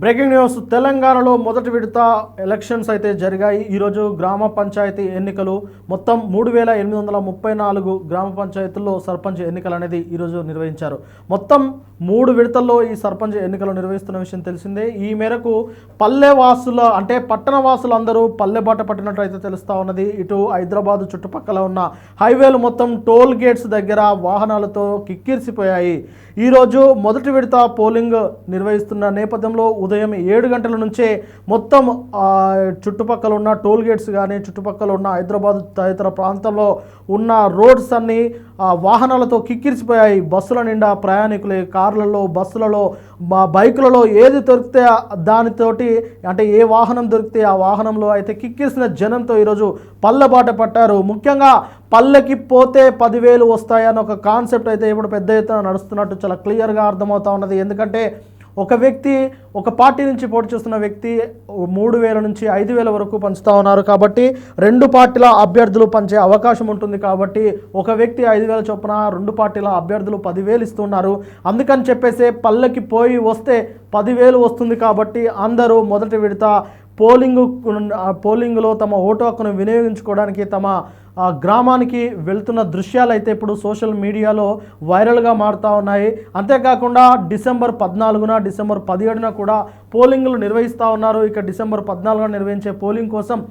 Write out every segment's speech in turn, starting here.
Breaking news తెలంగాణలో మొదటి విడత ఎలక్షన్స్ అయితే జరిగాయి. ఈరోజు గ్రామ పంచాయతీ ఎన్నికలు మొత్తం 3834 గ్రామ పంచాయతీల్లో సర్పంచ్ ఎన్నికలు అనేది ఈరోజు నిర్వహించారు. మొత్తం 3 విడతల్లో ఈ సర్పంచ్ ఎన్నికలు నిర్వహిస్తున్న విషయం తెలిసిందే. ఈ మేరకు పల్లె వాసుల అంటే పట్టణ వాసులు అందరూ పల్లె బాట పట్టినట్టు అయితే తెలుస్తూ ఉన్నది. ఇటు హైదరాబాద్ చుట్టుపక్కల ఉన్న హైవేలు మొత్తం టోల్ గేట్స్ దగ్గర వాహనాలతో కిక్కిరిసిపోయాయి. ఈరోజు మొదటి విడత పోలింగ్ నిర్వహిస్తున్న నేపథ్యంలో ఉదయం 7 గంటల నుంచే మొత్తం చుట్టుపక్కల ఉన్న టోల్ గేట్స్ కానీ చుట్టుపక్కల ఉన్న హైదరాబాద్ తదితర ప్రాంతంలో ఉన్న రోడ్స్ అన్నీ వాహనాలతో కిక్కిరిసిపోయాయి. బస్సుల నిండా ప్రయాణికులే, కార్లలో, బస్సులలో, బైకులలో ఏది దొరికితే దానితోటి అంటే ఏ వాహనం దొరికితే ఆ వాహనంలో అయితే కిక్కిరిసిన జనంతో ఈరోజు పల్లె బాట పట్టారు. ముఖ్యంగా పల్లెకి పోతే 10,000 వస్తాయని ఒక కాన్సెప్ట్ అయితే ఇప్పుడు పెద్ద ఎత్తున నడుస్తున్నట్టు చాలా క్లియర్గా అర్థమవుతా ఉన్నది. ఎందుకంటే ఒక వ్యక్తి ఒక పార్టీ నుంచి పోటీ చేస్తున్న వ్యక్తి 3,000 నుంచి 5,000 వరకు పంచుతూ ఉన్నారు. కాబట్టి 2 పార్టీల అభ్యర్థులు పంచే అవకాశం ఉంటుంది. కాబట్టి ఒక వ్యక్తి 5,000 చొప్పున 2 పార్టీల అభ్యర్థులు 10,000 ఇస్తున్నారు. అందుకని చెప్పేసి పల్లెకి పోయి వస్తే 10,000 వస్తుంది. కాబట్టి అందరూ మొదటి విడత పోలింగ్లో తమ ఓటు హక్కును వినియోగించుకోవడానికి తమ గ్రామానికి వెళ్తున్న దృశ్యాలు అయితే ఇప్పుడు సోషల్ మీడియాలో వైరల్గా మారుతూ ఉన్నాయి. అంతేకాకుండా డిసెంబర్ 14న డిసెంబర్ 17న కూడా పోలింగ్లు నిర్వహిస్తూ ఉన్నారు. ఇక డిసెంబర్ 14న నిర్వహించే పోలింగ్ కోసం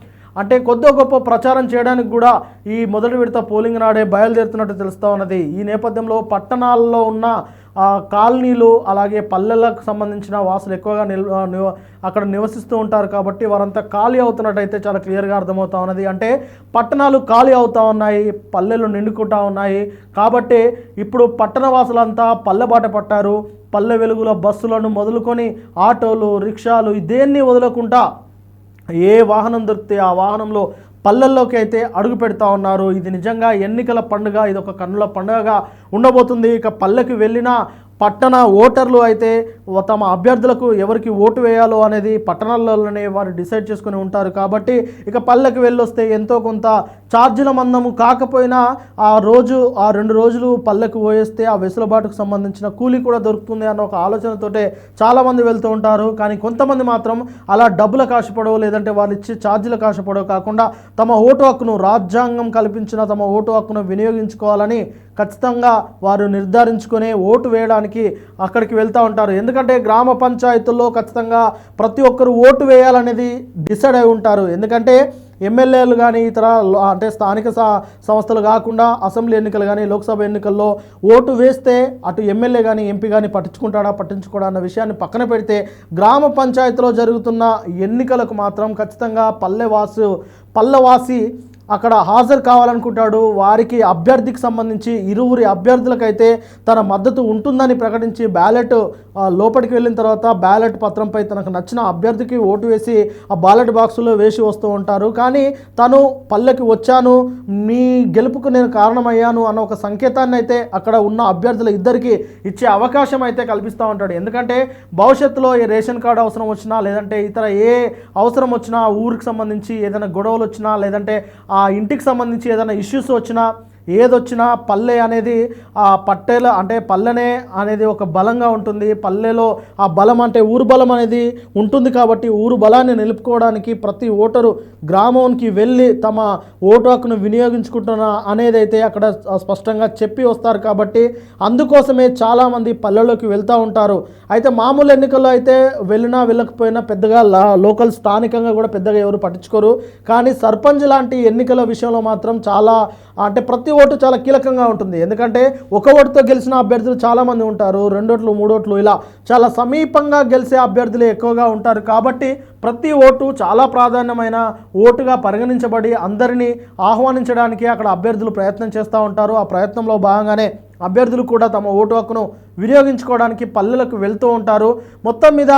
అంటే కొద్ది గొప్ప ప్రచారం చేయడానికి కూడా ఈ మొదటి విడత పోలింగ్ నాడే బయలుదేరుతున్నట్టు తెలుస్తూ ఉన్నది. ఈ నేపథ్యంలో పట్టణాల్లో ఉన్న కాలనీలు అలాగే పల్లెలకు సంబంధించిన వాసులు ఎక్కువగా అక్కడ నివసిస్తూ ఉంటారు. కాబట్టి వారంతా ఖాళీ అవుతున్నట్టయితే చాలా క్లియర్గా అర్థమవుతా ఉన్నది. అంటే పట్టణాలు ఖాళీ అవుతూ ఉన్నాయి, పల్లెలు నిండుకుంటూ ఉన్నాయి. కాబట్టి ఇప్పుడు పట్టణ వాసులంతా పల్లె బాట పట్టారు. పల్లె వెలుగుల బస్సులను మొదలుకొని ఆటోలు, రిక్షాలు దేన్ని వదలకుండా ఏ వాహనం దొరికితే ఆ వాహనంలో పల్లెల్లోకి అయితే అడుగు పెడతా ఉన్నారు. ఇది నిజంగా ఎన్నికల పండుగ, ఇది ఒక కన్నుల పండుగగా ఉండబోతుంది. ఇక పల్లెకి వెళ్ళిన పట్టణ ఓటర్లు అయితే తమ అభ్యర్థులకు ఎవరికి ఓటు వేయాలో అనేది పట్టణాల్లోనే వారు డిసైడ్ చేసుకుని ఉంటారు. కాబట్టి ఇక పల్లెకి వెళ్ళొస్తే ఎంతో కొంత ఛార్జీల మందము కాకపోయినా ఆ 2 రోజులు పల్లెకు పోయేస్తే ఆ వెసులుబాటుకు సంబంధించిన కూలీ కూడా దొరుకుతుంది అన్న ఒక ఆలోచనతోటే చాలామంది వెళ్తూ ఉంటారు. కానీ కొంతమంది మాత్రం అలా డబ్బుల కాశపడో లేదంటే వాళ్ళు ఇచ్చే ఛార్జీల కాశపడో కాకుండా తమ ఓటు హక్కును, రాజ్యాంగం కల్పించిన తమ ఓటు హక్కును వినియోగించుకోవాలని ఖచ్చితంగా వారు నిర్ధారించుకునే ఓటు వేయడానికి అక్కడికి వెళ్తూ ఉంటారు. ఎందుకంటే గ్రామ పంచాయతీల్లో ఖచ్చితంగా ప్రతి ఒక్కరు ఓటు వేయాలనేది డిసైడ్ అయి ఉంటారు. ఎందుకంటే ఎమ్మెల్యేలు కానీ ఇతర అంటే స్థానిక సంస్థలు కాకుండా అసెంబ్లీ ఎన్నికలు కానీ లోక్సభ ఎన్నికల్లో ఓటు వేస్తే అటు ఎమ్మెల్యే కానీ ఎంపీ కానీ పట్టించుకోడా అన్న విషయాన్ని పక్కన పెడితే గ్రామ పంచాయతీలో జరుగుతున్న ఎన్నికలకు మాత్రం ఖచ్చితంగా పల్లెవాసి అక్కడ హాజరు కావాలనుకుంటాడు. వారికి అభ్యర్థికి సంబంధించి ఇరువురి అభ్యర్థులకైతే తన మద్దతు ఉంటుందని ప్రకటించి బ్యాలెట్ లోపలికి వెళ్ళిన తర్వాత బ్యాలెట్ పత్రంపై తనకు నచ్చిన అభ్యర్థికి ఓటు వేసి ఆ బ్యాలెట్ బాక్సులో వేసి వస్తూ ఉంటారు. కానీ తను పల్లెకి వచ్చాను, మీ గెలుపుకు నేను కారణమయ్యాను అన్న ఒక సంకేతాన్ని అయితే అక్కడ ఉన్న అభ్యర్థుల ఇద్దరికి ఇచ్చే అవకాశం అయితే కల్పిస్తూ ఉంటాడు. ఎందుకంటే భవిష్యత్తులో ఏ రేషన్ కార్డు అవసరం వచ్చినా లేదంటే ఇతర ఏ అవసరం వచ్చినా, ఊరికి సంబంధించి ఏదైనా గొడవలు వచ్చినా లేదంటే ఆ ఇంటికి సంబంధించి ఏదైనా ఇష్యూస్ వచ్చినా ఏదొచ్చినా పల్లె అనేది ఆ పట్టేల అంటే పల్లెనే అనేది ఒక బలంగా ఉంటుంది. పల్లెలో ఆ బలం అంటే ఊరు బలం అనేది ఉంటుంది. కాబట్టి ఊరు బలాన్ని నిలుపుకోవడానికి ప్రతి ఓటరు గ్రామానికి వెళ్ళి తమ ఓటు హక్కును వినియోగించుకుంటున్నా అనేది అయితే అక్కడ స్పష్టంగా చెప్పి వస్తారు. కాబట్టి అందుకోసమే చాలామంది పల్లెల్లోకి వెళ్తూ ఉంటారు. అయితే మామూలు ఎన్నికల్లో అయితే వెళ్ళకపోయినా పెద్దగా లోకల్ స్థానికంగా కూడా పెద్దగా ఎవరు పట్టించుకోరు. కానీ సర్పంచ్ లాంటి ఎన్నికల విషయంలో మాత్రం చాలా అంటే ప్రతి ఓటు చాలా కీలకంగా ఉంటుంది. ఎందుకంటే ఒక ఓటుతో గెలిచిన అభ్యర్థులు చాలామంది ఉంటారు, 2 ఓట్లు 3 ఓట్లు ఇలా చాలా సమీపంగా గెలిచే అభ్యర్థులు ఎక్కువగా ఉంటారు. కాబట్టి ప్రతి ఓటు చాలా ప్రాధాన్యమైన ఓటుగా పరిగణించబడి అందరినీ ఆహ్వానించడానికి అక్కడ అభ్యర్థులు ప్రయత్నం చేస్తూ ఉంటారు. ఆ ప్రయత్నంలో భాగంగానే అభ్యర్థులు కూడా తమ ఓటు హక్కును వినియోగించుకోవడానికి పల్లెలకు వెళ్తూ ఉంటారు. మొత్తం మీద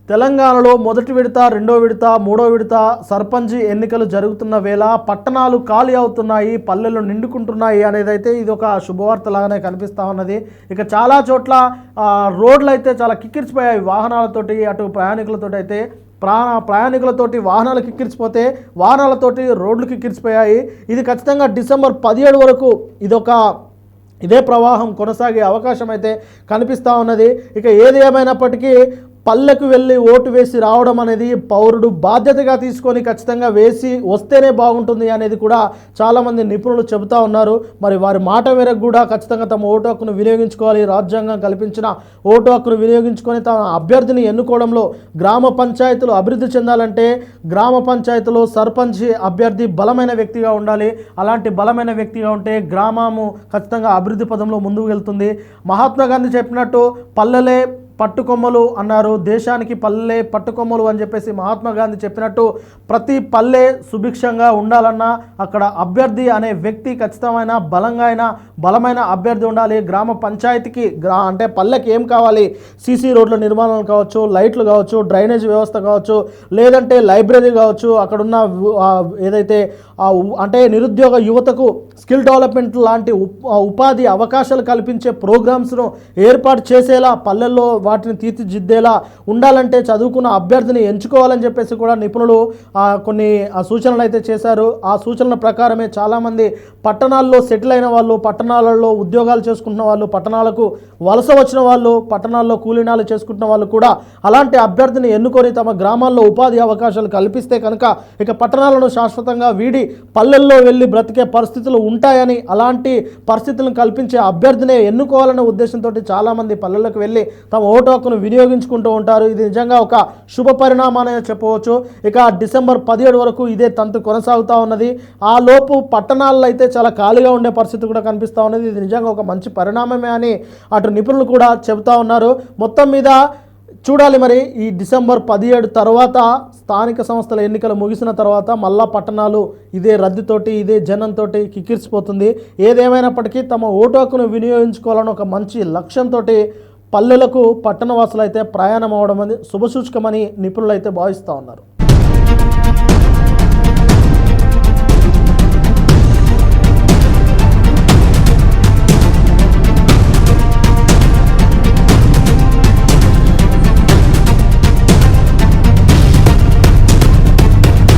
తెలంగాణలో మొదటి విడత, 2వ విడత, 3వ విడత సర్పంచ్ ఎన్నికలు జరుగుతున్న వేళ పట్టణాలు ఖాళీ అవుతున్నాయి, పల్లెలు నిండుకుంటున్నాయి అనేది అయితే ఇది ఒక శుభవార్త లాగానే కనిపిస్తూ ఉన్నది. ఇక చాలా చోట్ల రోడ్లు అయితే చాలా కిక్కిరిసిపోయాయి వాహనాలతోటి, అటు ప్రయాణికులతోటి అయితే ప్రయాణికులతోటి వాహనాలు కిక్కిరిసిపోతే వాహనాలతోటి రోడ్లు కిక్కిరిసిపోయాయి. ఇది ఖచ్చితంగా డిసెంబర్ 17 వరకు ఇదే ప్రవాహం కొనసాగే అవకాశం అయితే కనిపిస్తూ ఉన్నది. ఇక ఏది ఏమైనప్పటికీ పల్లెకు వెళ్ళి ఓటు వేసి రావడం అనేది పౌరుడు బాధ్యతగా తీసుకొని ఖచ్చితంగా వేసి వస్తేనే బాగుంటుంది అనేది కూడా చాలామంది నిపుణులు చెబుతూ ఉన్నారు. మరి వారి మాట మేరకు కూడా ఖచ్చితంగా తమ ఓటు హక్కును వినియోగించుకోవాలి. రాజ్యాంగం కల్పించిన ఓటు హక్కును వినియోగించుకొని తమ అభ్యర్థిని ఎన్నుకోవడంలో గ్రామ పంచాయతీలు అభివృద్ధి చెందాలంటే గ్రామ పంచాయతీలో సర్పంచ్ అభ్యర్థి బలమైన వ్యక్తిగా ఉండాలి. అలాంటి బలమైన వ్యక్తిగా ఉంటే గ్రామము ఖచ్చితంగా అభివృద్ధి పదంలో ముందుకు వెళ్తుంది. మహాత్మా గాంధీ చెప్పినట్టు పల్లెలే పట్టుకొమ్మలు అన్నారు. దేశానికి పల్లె పట్టుకొమ్మలు అని చెప్పేసి మహాత్మా గాంధీ చెప్పినట్టు ప్రతి పల్లె సుభిక్షంగా ఉండాలన్నా అక్కడ అభ్యర్థి అనే వ్యక్తి ఖచ్చితమైన బలమైన అభ్యర్థి ఉండాలి. గ్రామ పంచాయతీకి అంటే పల్లెకి ఏం కావాలి, సీసీ రోడ్ల నిర్మాణాలు కావచ్చు, లైట్లు కావచ్చు, డ్రైనేజ్ వ్యవస్థ కావచ్చు, లేదంటే లైబ్రరీ కావచ్చు, అక్కడున్న ఏదైతే అంటే నిరుద్యోగ యువతకు స్కిల్ డెవలప్మెంట్ లాంటి ఉపాధి అవకాశాలు కల్పించే ప్రోగ్రామ్స్ను ఏర్పాటు చేసేలా పల్లెల్లో వాటిని తీర్చిదిద్దేలా ఉండాలంటే చదువుకున్న అభ్యర్థిని ఎంచుకోవాలని చెప్పేసి కూడా నిపుణులు కొన్ని సూచనలు అయితే చేశారు. ఆ సూచనల ప్రకారమే చాలామంది పట్టణాల్లో సెటిల్ అయిన వాళ్ళు, పట్టణాలలో ఉద్యోగాలు చేసుకుంటున్న వాళ్ళు, పట్టణాలకు వలస వచ్చిన వాళ్ళు, పట్టణాల్లో కూలీనాలు చేసుకుంటున్న వాళ్ళు కూడా అలాంటి అభ్యర్థిని ఎన్నుకొని తమ గ్రామాల్లో ఉపాధి అవకాశాలు కల్పిస్తే కనుక ఇక పట్టణాలను శాశ్వతంగా వీడి పల్లెల్లో వెళ్ళి బ్రతికే పరిస్థితులు ఉంటాయని, అలాంటి పరిస్థితులను కల్పించే అభ్యర్థినే ఎన్నుకోవాలనే ఉద్దేశంతో చాలామంది పల్లెలకు వెళ్ళి తమ ఓటు హక్కును వినియోగించుకుంటూ ఉంటారు. ఇది నిజంగా ఒక శుభ పరిణామాన్ని చెప్పవచ్చు. ఇక డిసెంబర్ 17 వరకు ఇదే తంతు కొనసాగుతూ ఉన్నది. ఆ లోపు పట్టణాల్లో అయితే చాలా ఖాళీగా ఉండే పరిస్థితి కూడా కనిపిస్తూ ఉన్నది. ఇది నిజంగా ఒక మంచి పరిణామమే అని అటు నిపుణులు కూడా చెబుతూ ఉన్నారు. మొత్తం మీద చూడాలి మరి ఈ డిసెంబర్ 17 తర్వాత స్థానిక సంస్థల ఎన్నికలు ముగిసిన తర్వాత మళ్ళా పట్టణాలు ఇదే రద్దీతోటి ఇదే జనంతో కిక్కిరిసిపోతుంది. ఏదేమైనప్పటికీ తమ ఓటు హక్కును వినియోగించుకోవాలని ఒక మంచి లక్ష్యంతో పల్లెలకు పట్టణవాసులు అయితే ప్రయాణం అవడం అనేది శుభసూచకమని నిపుణులు అయితే భావిస్తూ ఉన్నారు.